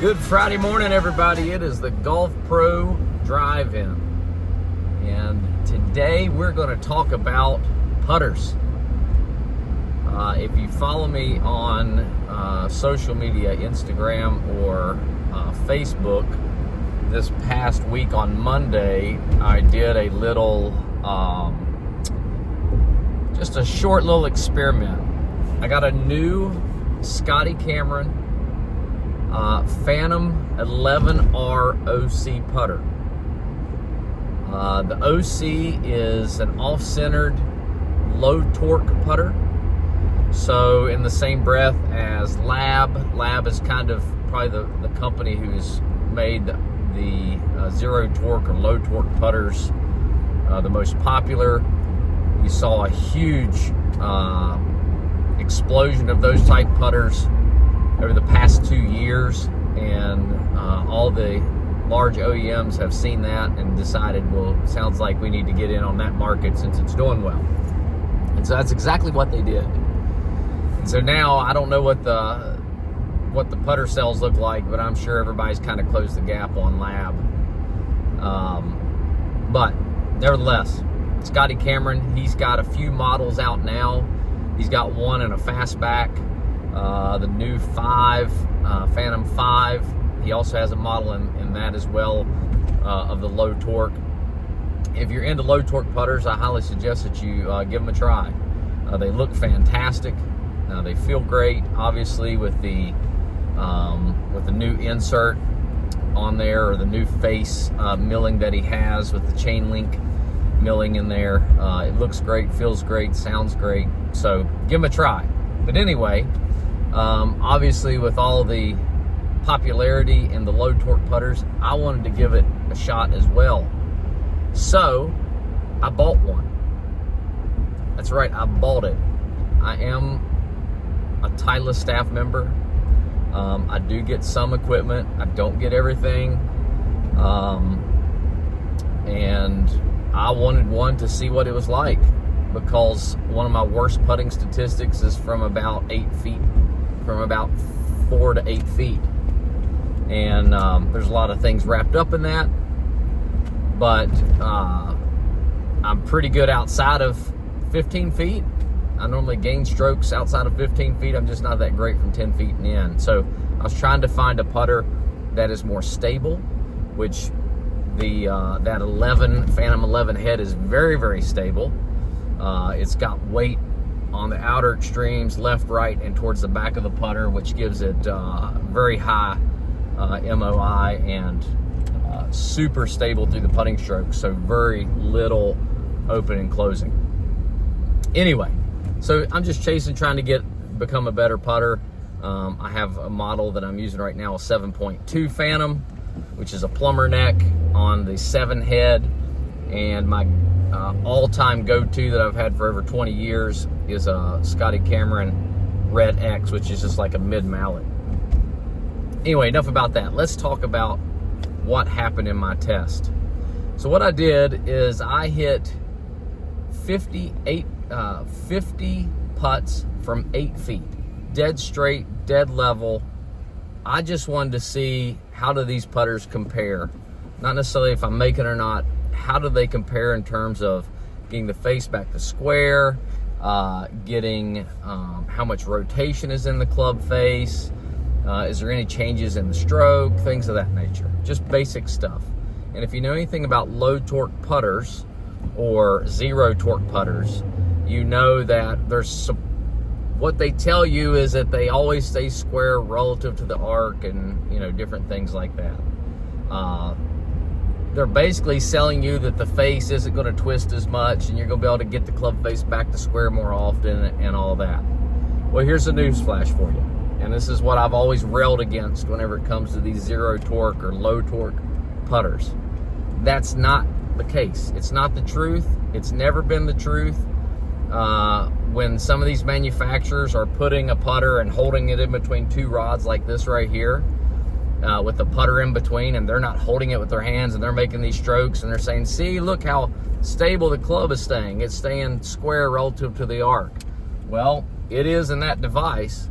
Good Friday morning, everybody. It is the Golf Pro Drive-In. And today we're going to talk about putters. If you follow me on social media, Instagram or Facebook, this past week on Monday, I did a little, just a short little experiment. I got a new Scotty Cameron Phantom 11R OC putter. The OC is an off-centered, low torque putter. So in the same breath as Lab is kind of probably the company who's made the zero torque or low torque putters the most popular. You saw a huge explosion of those type putters over the past 2 years, and all the large OEMs have seen that and decided, well, it sounds like we need to get in on that market since it's doing well. And so that's exactly what they did. And so now I don't know what the putter sales look like, but I'm sure everybody's kind of closed the gap on Lab. But nevertheless, Scotty Cameron, he's got a few models out now. He's got one in a fastback, the new Phantom 5. He also has a model in that as well, of the low torque. If you're into low torque putters, I highly suggest that you give them a try. They look fantastic. They feel great, obviously, with the new insert on there, or the new face milling that he has with the chain link milling in there. It looks great, feels great, sounds great. So give them a try. But anyway, obviously with all the popularity in the low torque putters, I wanted to give it a shot as well. So I bought one. That's right, I bought it. I am a Titleist staff member. I do get some equipment. I don't get everything. And I wanted one to see what it was like, because one of my worst putting statistics is from about 8 feet, from about 4 to 8 feet. And there's a lot of things wrapped up in that, but I'm pretty good outside of 15 feet. I normally gain strokes outside of 15 feet. I'm just not that great from 10 feet and in. So I was trying to find a putter that is more stable, which that Phantom 11 head is very, very stable. It's got weight on the outer extremes, left, right, and towards the back of the putter, which gives it very high MOI and super stable through the putting stroke. So very little open and closing. Anyway, so I'm just trying to become a better putter. I have a model that I'm using right now, a 7.2 Phantom, which is a plumber neck on the 7 head. And my all-time go-to that I've had for over 20 years is a Scotty Cameron Red X, which is just like a mid-mallet. Anyway, enough about that. Let's talk about what happened in my test. So what I did is I hit 50 putts from 8 feet, dead straight, dead level. I just wanted to see, how do these putters compare? Not necessarily if I'm making or not, how do they compare in terms of getting the face back to square, getting how much rotation is in the club face, is there any changes in the stroke, things of that nature, just basic stuff. And if you know anything about low torque putters or zero torque putters, you know that what they tell you is that they always stay square relative to the arc, and different things like that. They're basically selling you that the face isn't going to twist as much, and you're going to be able to get the club face back to square more often, and all that. Well, here's a news flash for you, and this is what I've always railed against whenever it comes to these zero torque or low torque putters. That's not the case. It's not the truth. It's never been the truth. When some of these manufacturers are putting a putter and holding it in between two rods like this right here, with the putter in between, and they're not holding it with their hands, and they're making these strokes, and they're saying, see, look how stable the club is staying. It's staying square relative to the arc. Well, it is in that device,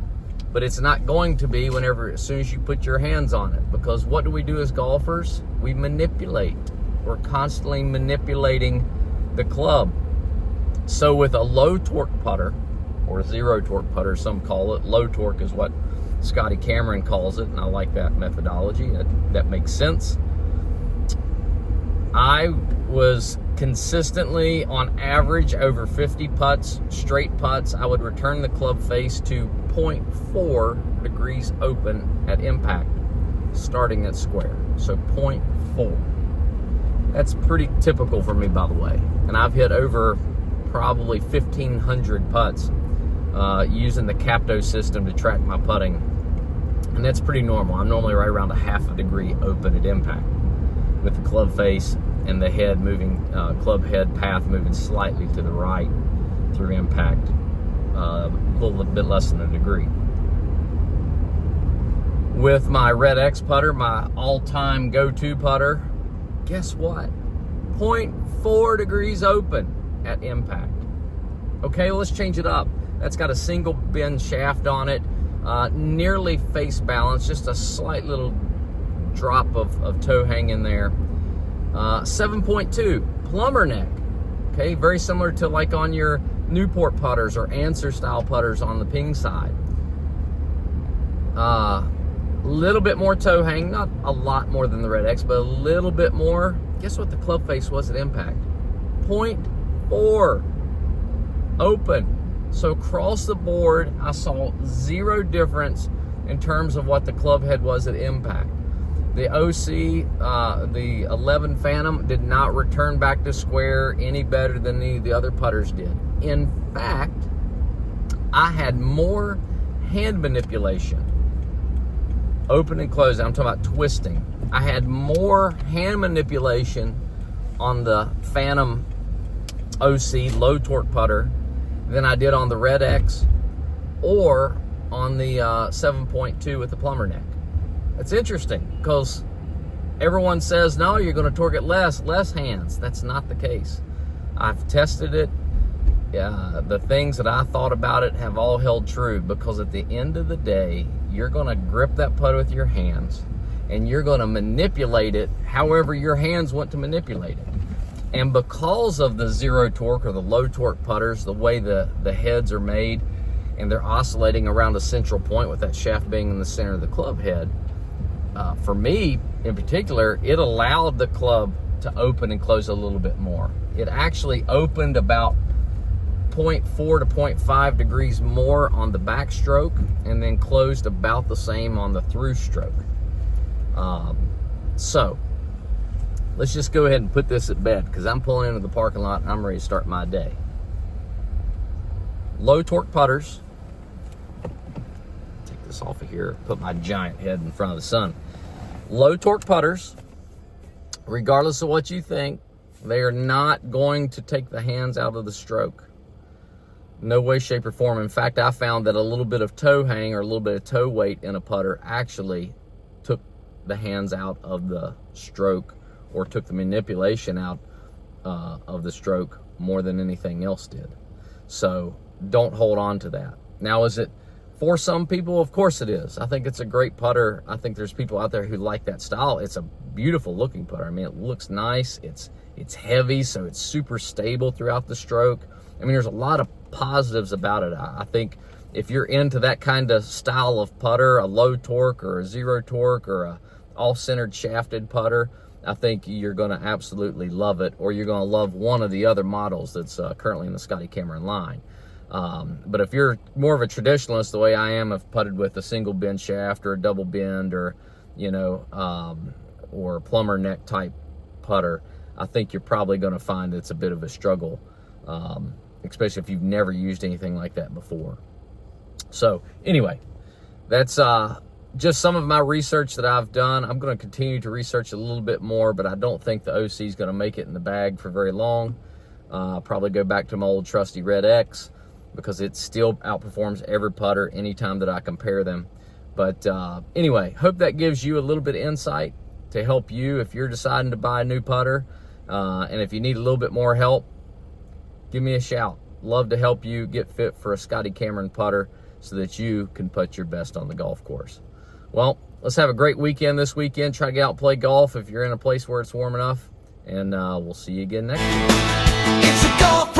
but it's not going to be as soon as you put your hands on it, because what do we do as golfers? We manipulate. We're constantly manipulating the club. So with a low torque putter, or zero torque putter, some call it, low torque is what Scotty Cameron calls it, and I like that methodology. That makes sense. I was consistently, on average, over 50 putts, straight putts. I would return the club face to 0.4 degrees open at impact, starting at square. So 0.4. That's pretty typical for me, by the way. And I've hit over probably 1,500 putts using the Capto system to track my putting. And that's pretty normal. I'm normally right around a half a degree open at impact, with the club face and the head moving, club head path moving slightly to the right through impact, a little bit less than a degree. With my Red X putter, my all-time go-to putter, guess what? 0.4 degrees open at impact. Okay, let's change it up. That's got a single bend shaft on it, nearly face balance, just a slight little drop of toe hang in there. 7.2 plumber neck. Okay, very similar to like on your Newport putters or Answer style putters on the ping side. Little bit more toe hang, not a lot more than the Red X, but a little bit more. Guess what the club face was at impact? 0.4 open. So across the board, I saw zero difference in terms of what the club head was at impact. The OC, the 11 Phantom, did not return back to square any better than any of the other putters did. In fact, I had more hand manipulation, open and close. I'm talking about twisting. I had more hand manipulation on the Phantom OC low torque putter than I did on the Red X or on the 7.2 with the plumber neck. It's interesting because everyone says, no, you're going to torque it less hands. That's not the case. I've tested it. The things that I thought about it have all held true, because at the end of the day, you're going to grip that putter with your hands and you're going to manipulate it however your hands want to manipulate it. And because of the zero torque or the low torque putters, the way the heads are made and they're oscillating around a central point with that shaft being in the center of the club head, for me in particular, it allowed the club to open and close a little bit more. It actually opened about 0.4 to 0.5 degrees more on the backstroke and then closed about the same on the through stroke. So let's just go ahead and put this at bed, because I'm pulling into the parking lot and I'm ready to start my day. Low torque putters. Take this off of here, put my giant head in front of the sun. Low torque putters, regardless of what you think, they are not going to take the hands out of the stroke. No way, shape, or form. In fact, I found that a little bit of toe hang or a little bit of toe weight in a putter actually took the hands out of the stroke, or took the manipulation out of the stroke more than anything else did. So don't hold on to that. Now, is it for some people? Of course it is. I think it's a great putter. I think there's people out there who like that style. It's a beautiful looking putter. I mean, it looks nice. It's heavy, so it's super stable throughout the stroke. I mean, there's a lot of positives about it. I think if you're into that kind of style of putter, a low torque or a zero torque or a off-centered shafted putter, I think you're going to absolutely love it, or you're going to love one of the other models that's currently in the Scotty Cameron line. But if you're more of a traditionalist, the way I am, I've putted with a single bend shaft or a double bend, or or a plumber neck type putter, I think you're probably going to find it's a bit of a struggle, especially if you've never used anything like that before. So anyway, that's just some of my research that I've done. I'm going to continue to research a little bit more, but I don't think the OC is going to make it in the bag for very long. I'll probably go back to my old trusty Red X, because it still outperforms every putter anytime that I compare them. But anyway, hope that gives you a little bit of insight to help you if you're deciding to buy a new putter. And if you need a little bit more help, give me a shout. Love to help you get fit for a Scotty Cameron putter. so that you can put your best on the golf course. Well, let's have a great weekend this weekend. Try to get out and play golf if you're in a place where it's warm enough. And we'll see you again next week. It's a golf